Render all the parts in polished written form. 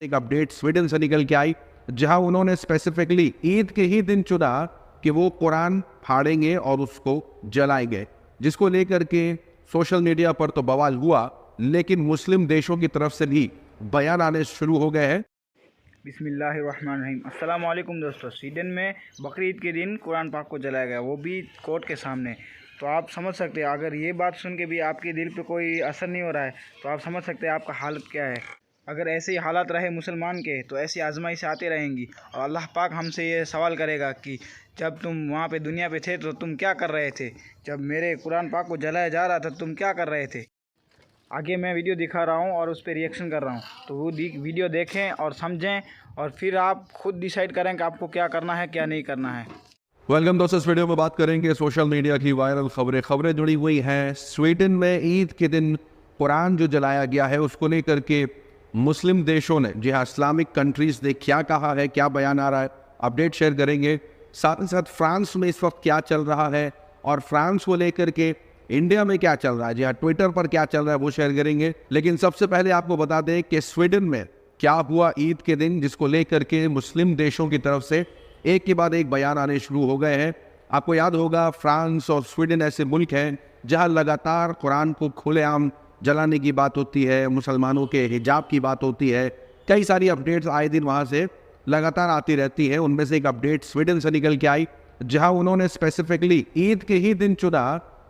एक update Sweden से निकल के आई, जहां उन्होंने स्पेसिफिकली ईद के ही दिन चुना कि वो कुरान फाड़ेंगे और उसको जलाएंगे, जिसको लेकर के सोशल मीडिया पर तो बवाल हुआ, लेकिन मुस्लिम देशों की तरफ से भी बयान आने शुरू हो गए हैं। बिस्मिल्लाहिर्रहमानिर्रहीम। अस्सलाम वालेकुम दोस्तों। स्वीडन में बकरीद के दिन कुरान पाक को जलाया गया, वो भी कोर्ट के सामने। तो आप समझ सकते हैं, अगर ये बात सुन के भी आपके दिल पे कोई असर नहीं हो रहा है तो आप समझ सकते हैं आपका हालत क्या है। अगर ऐसे ही हालात रहे मुसलमान के तो ऐसी आजमाइशें आती रहेंगी और अल्लाह पाक हमसे ये सवाल करेगा कि जब तुम वहाँ पे दुनिया पे थे तो तुम क्या कर रहे थे, जब मेरे कुरान पाक को जलाया जा रहा था तुम क्या कर रहे थे। आगे मैं वीडियो दिखा रहा हूँ और उस पर रिएक्शन कर रहा हूँ, तो वो वीडियो देखें और समझें और फिर आप खुद डिसाइड करें कि आपको क्या करना है क्या नहीं करना है। वेलकम दोस्तों, इस वीडियो में बात करेंगे सोशल मीडिया की वायरल खबरें जुड़ी हुई हैं। स्वीडन में ईद के दिन कुरान जो जलाया गया है उसको लेकर के मुस्लिम देशों ने, जी हाँ, इस्लामिक कंट्रीज ने क्या कहा है, क्या बयान आ रहा है, अपडेट शेयर करेंगे। साथ ही साथ फ्रांस में इस वक्त क्या चल रहा है और फ्रांस को लेकर के इंडिया में क्या चल रहा है, जी हाँ, ट्विटर पर क्या चल रहा है, वो शेयर करेंगे। लेकिन सबसे पहले आपको बता दें कि स्वीडन में क्या हुआ ईद के दिन, जिसको लेकर के मुस्लिम देशों की तरफ से एक के बाद एक बयान आने शुरू हो गए हैं। आपको याद होगा, फ्रांस और स्वीडन ऐसे मुल्क हैं जहां लगातार कुरान को खुलेआम जलाने की बात होती है, मुसलमानों के हिजाब की बात होती है। कई सारी अपडेट्स आए दिन वहां से लगातार आती रहती है। उनमें से एक अपडेट स्वीडन से निकल के आई, जहां उन्होंने स्पेसिफिकली ईद के ही दिन चुना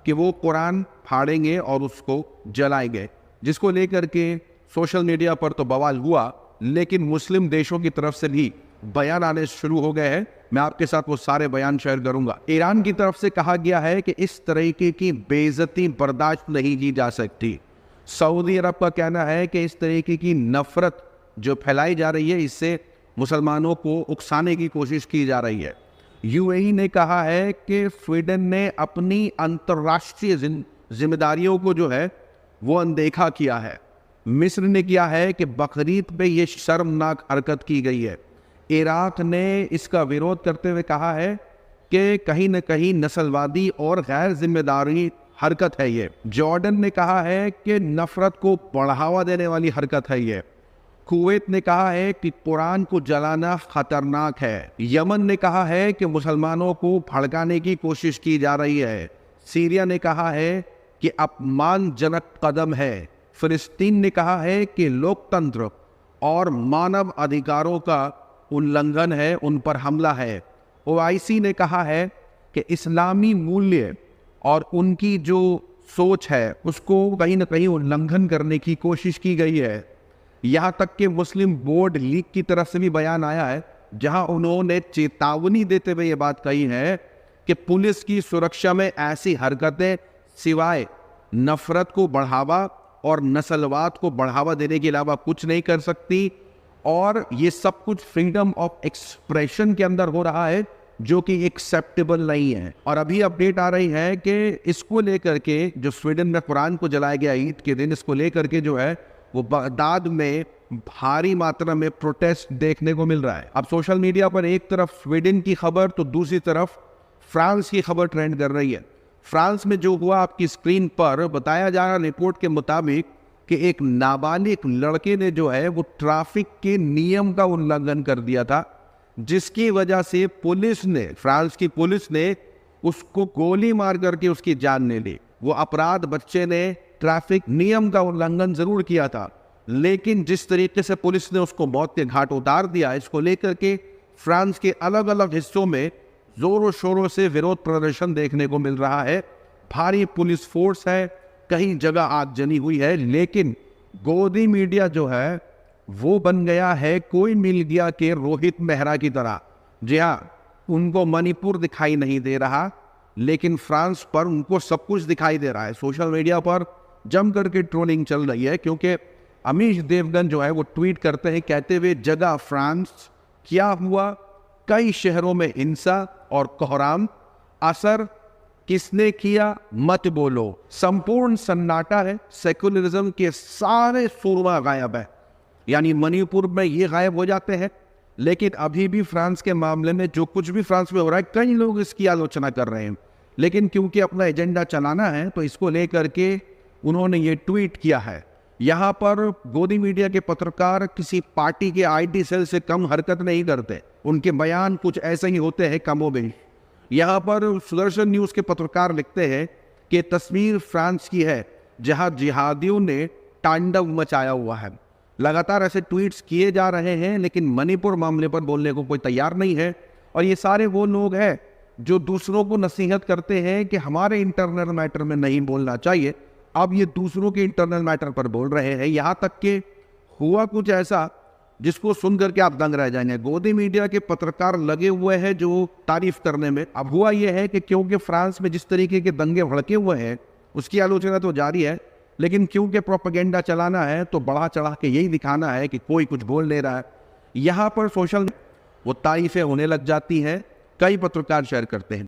कि वो कुरान फाड़ेंगे और उसको जलाएंगे, जिसको लेकर के सोशल मीडिया पर तो बवाल हुआ, लेकिन मुस्लिम देशों की तरफ से भी बयान आने शुरू हो गए हैं। मैं आपके साथ वो सारे बयान शेयर करूंगा। ईरान की तरफ से कहा गया है कि इस तरीके की बेइज्जती बर्दाश्त नहीं की जा सकती। सऊदी अरब का कहना है कि इस तरीके की नफरत जो फैलाई जा रही है, इससे मुसलमानों को उकसाने की कोशिश की जा रही है। यूएई ने कहा है कि स्वीडन ने अपनी अंतर्राष्ट्रीय जिम्मेदारियों को जो है वो अनदेखा किया है। मिस्र ने किया है कि बकरीद पे ये शर्मनाक हरकत की गई है। इराक ने इसका विरोध करते हुए कहा है कि कहीं न कहीं नस्लवादी और गैर जिम्मेदारी हरकत है ये। जॉर्डन ने कहा है कि नफरत को बढ़ावा देने वाली हरकत है ये। कुवैत ने कहा है कि कुरान को जलाना खतरनाक है। यमन ने कहा है कि मुसलमानों को भड़काने की कोशिश की जा रही है। सीरिया ने कहा है कि अपमानजनक कदम है। फिलिस्तीन ने कहा है कि लोकतंत्र और मानव अधिकारों का उल्लंघन है, उन पर हमला है। ओआईसी ने कहा है कि इस्लामी मूल्य और उनकी जो सोच है उसको कहीं ना कहीं उल्लंघन करने की कोशिश की गई है। यहाँ तक कि मुस्लिम बोर्ड लीग की तरफ से भी बयान आया है, जहां उन्होंने चेतावनी देते हुए ये बात कही है कि पुलिस की सुरक्षा में ऐसी हरकतें सिवाय नफरत को बढ़ावा और नस्लवाद को बढ़ावा देने के अलावा कुछ नहीं कर सकती, और ये सब कुछ फ्रीडम ऑफ एक्सप्रेशन के अंदर हो रहा है, जो कि एक्सेप्टेबल नहीं है। और अभी अपडेट आ रही है कि इसको लेकर के जो स्वीडन में कुरान को जलाया गया ईद के दिन, इसको लेकर के जो है वो बगदाद में भारी मात्रा में प्रोटेस्ट देखने को मिल रहा है। अब सोशल मीडिया पर एक तरफ स्वीडन की खबर तो दूसरी तरफ फ्रांस की खबर ट्रेंड कर रही है। फ्रांस में जो हुआ आपकी स्क्रीन पर बताया जा रहा, रिपोर्ट के मुताबिक कि एक नाबालिग लड़के ने जो है वो ट्रैफिक के नियम का उल्लंघन कर दिया था, जिसकी वजह से पुलिस ने, फ्रांस की पुलिस ने उसको गोली मार करके उसकी जान ले ली। वो अपराध बच्चे ने ट्रैफिक नियम का उल्लंघन जरूर किया था, लेकिन जिस तरीके से पुलिस ने उसको मौत के घाट उतार दिया, इसको लेकर के फ्रांस के अलग अलग हिस्सों में जोरों शोरों से विरोध प्रदर्शन देखने को मिल रहा है। भारी पुलिस फोर्स है, कहीं जगह आगजनी हुई है, लेकिन गोदी मीडिया जो है वो बन गया है कोई मिल गया के रोहित मेहरा की तरह। जी हाँ, उनको मणिपुर दिखाई नहीं दे रहा, लेकिन फ्रांस पर उनको सब कुछ दिखाई दे रहा है। सोशल मीडिया पर जम करके ट्रोलिंग चल रही है, क्योंकि अमीश देवगन जो है वो ट्वीट करते हैं, कहते हुए, जगह फ्रांस, क्या हुआ, कई शहरों में हिंसा और कोहराम, असर किसने किया, मत बोलो, संपूर्ण सन्नाटा है, सेकुलरिज्म के सारे सूरमा गायब है। यानी मणिपुर में ये गायब हो जाते हैं, लेकिन अभी भी फ्रांस के मामले में जो कुछ भी फ्रांस में हो रहा है, कई लोग इसकी आलोचना कर रहे हैं, लेकिन क्योंकि अपना एजेंडा चलाना है तो इसको लेकर के उन्होंने ये ट्वीट किया है। यहाँ पर गोदी मीडिया के पत्रकार किसी पार्टी के आईटी सेल से कम हरकत नहीं करते, उनके बयान कुछ ऐसे ही होते हैं कमोबेश। यहाँ पर सुदर्शन न्यूज़ के पत्रकार लिखते हैं कि तस्वीर फ्रांस की है जहाँ जिहादियों ने तांडव मचाया हुआ है। लगातार ऐसे ट्वीट्स किए जा रहे हैं, लेकिन मणिपुर मामले पर बोलने को कोई तैयार नहीं है। और ये सारे वो लोग हैं जो दूसरों को नसीहत करते हैं कि हमारे इंटरनल मैटर में नहीं बोलना चाहिए, अब ये दूसरों के इंटरनल मैटर पर बोल रहे हैं। यहाँ तक कि हुआ कुछ ऐसा जिसको सुन करके आप दंग रह जाएंगे। गोदी मीडिया के पत्रकार लगे हुए हैं जो तारीफ करने में। अब हुआ यह है कि क्योंकि फ्रांस में जिस तरीके के दंगे भड़के हुए हैं उसकी आलोचना तो जारी है, लेकिन क्योंकि प्रोपेगेंडा चलाना है तो बढ़ा चढ़ा के यही दिखाना है कि कोई कुछ बोल नहीं रहा है। यहाँ पर सोशल वो तारीफें होने लग जाती हैं, कई पत्रकार शेयर करते हैं।